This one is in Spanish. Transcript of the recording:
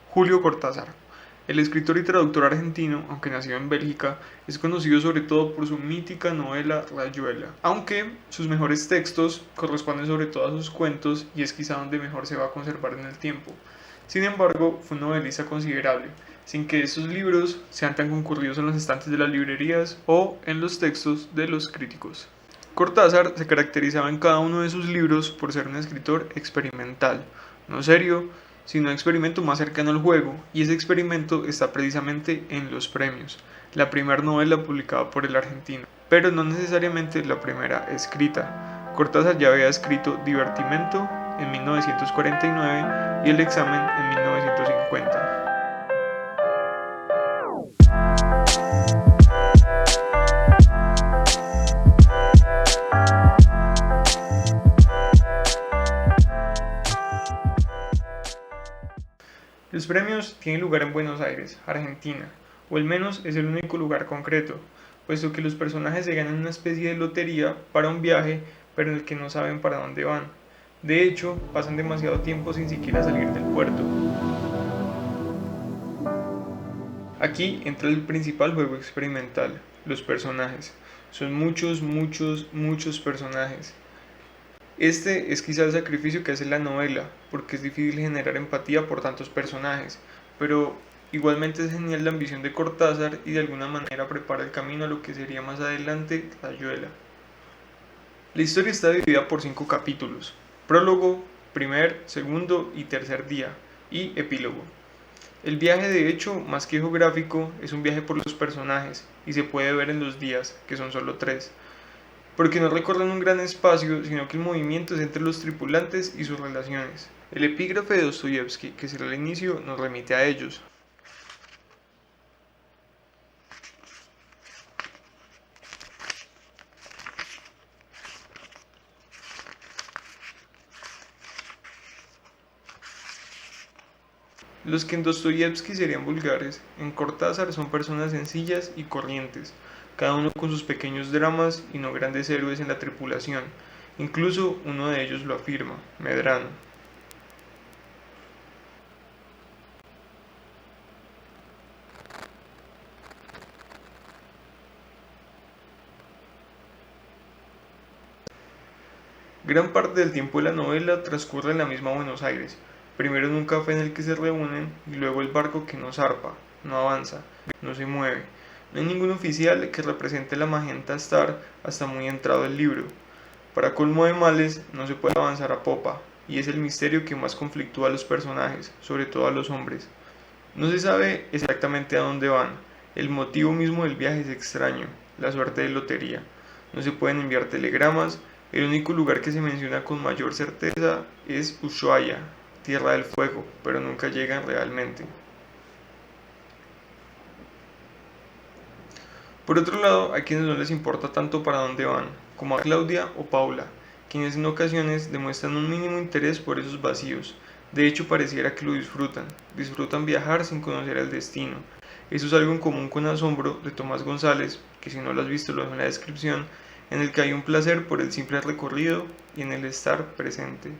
Julio Cortázar. El escritor y traductor argentino, aunque nacido en Bélgica, es conocido sobre todo por su mítica novela Rayuela, aunque sus mejores textos corresponden sobre todo a sus cuentos y es quizá donde mejor se va a conservar en el tiempo. Sin embargo, fue un novelista considerable, sin que estos libros sean tan concurridos en los estantes de las librerías o en los textos de los críticos. Cortázar se caracterizaba en cada uno de sus libros por ser un escritor experimental, no serio, sino un experimento más cercano al juego, y ese experimento está precisamente en los premios, la primera novela publicada por el argentino, pero no necesariamente la primera escrita. Cortázar ya había escrito Divertimento en 1949 y El examen en 1950. Los premios tienen lugar en Buenos Aires, Argentina, o al menos es el único lugar concreto, puesto que los personajes se ganan una especie de lotería para un viaje, pero en el que no saben para dónde van. De hecho, pasan demasiado tiempo sin siquiera salir del puerto. Aquí entra el principal juego experimental, los personajes. Son muchos personajes. Este es quizá el sacrificio que hace la novela, porque es difícil generar empatía por tantos personajes, pero igualmente es genial la ambición de Cortázar y de alguna manera prepara el camino a lo que sería más adelante Rayuela. La historia está dividida por 5 capítulos: prólogo, primer, segundo y tercer día, y epílogo. El viaje, de hecho, más que geográfico, es un viaje por los personajes y se puede ver en los días, que son solo 3, porque no recorren un gran espacio, sino que el movimiento es entre los tripulantes y sus relaciones. El epígrafe de Dostoyevsky, que será el inicio, nos remite a ellos. Los que en Dostoyevsky serían vulgares, en Cortázar son personas sencillas y corrientes, cada uno con sus pequeños dramas y no grandes héroes en la tripulación. Incluso uno de ellos lo afirma, Medrano. Gran parte del tiempo de la novela transcurre en la misma Buenos Aires, primero en un café en el que se reúnen y luego el barco que no zarpa, no avanza, no se mueve. No hay ningún oficial que represente la Magenta Star hasta muy entrado el libro. Para colmo de males, no se puede avanzar a popa, y es el misterio que más conflictúa a los personajes, sobre todo a los hombres. No se sabe exactamente a dónde van, el motivo mismo del viaje es extraño, la suerte de lotería. No se pueden enviar telegramas, el único lugar que se menciona con mayor certeza es Ushuaia, Tierra del Fuego, pero nunca llegan realmente. Por otro lado, hay quienes no les importa tanto para dónde van, como a Claudia o Paula, quienes en ocasiones demuestran un mínimo interés por esos vacíos. De hecho, pareciera que lo disfrutan viajar sin conocer el destino. Eso es algo en común con Asombro de Tomás González, que si no lo has visto lo dejo en la descripción, en el que hay un placer por el simple recorrido y en el estar presente.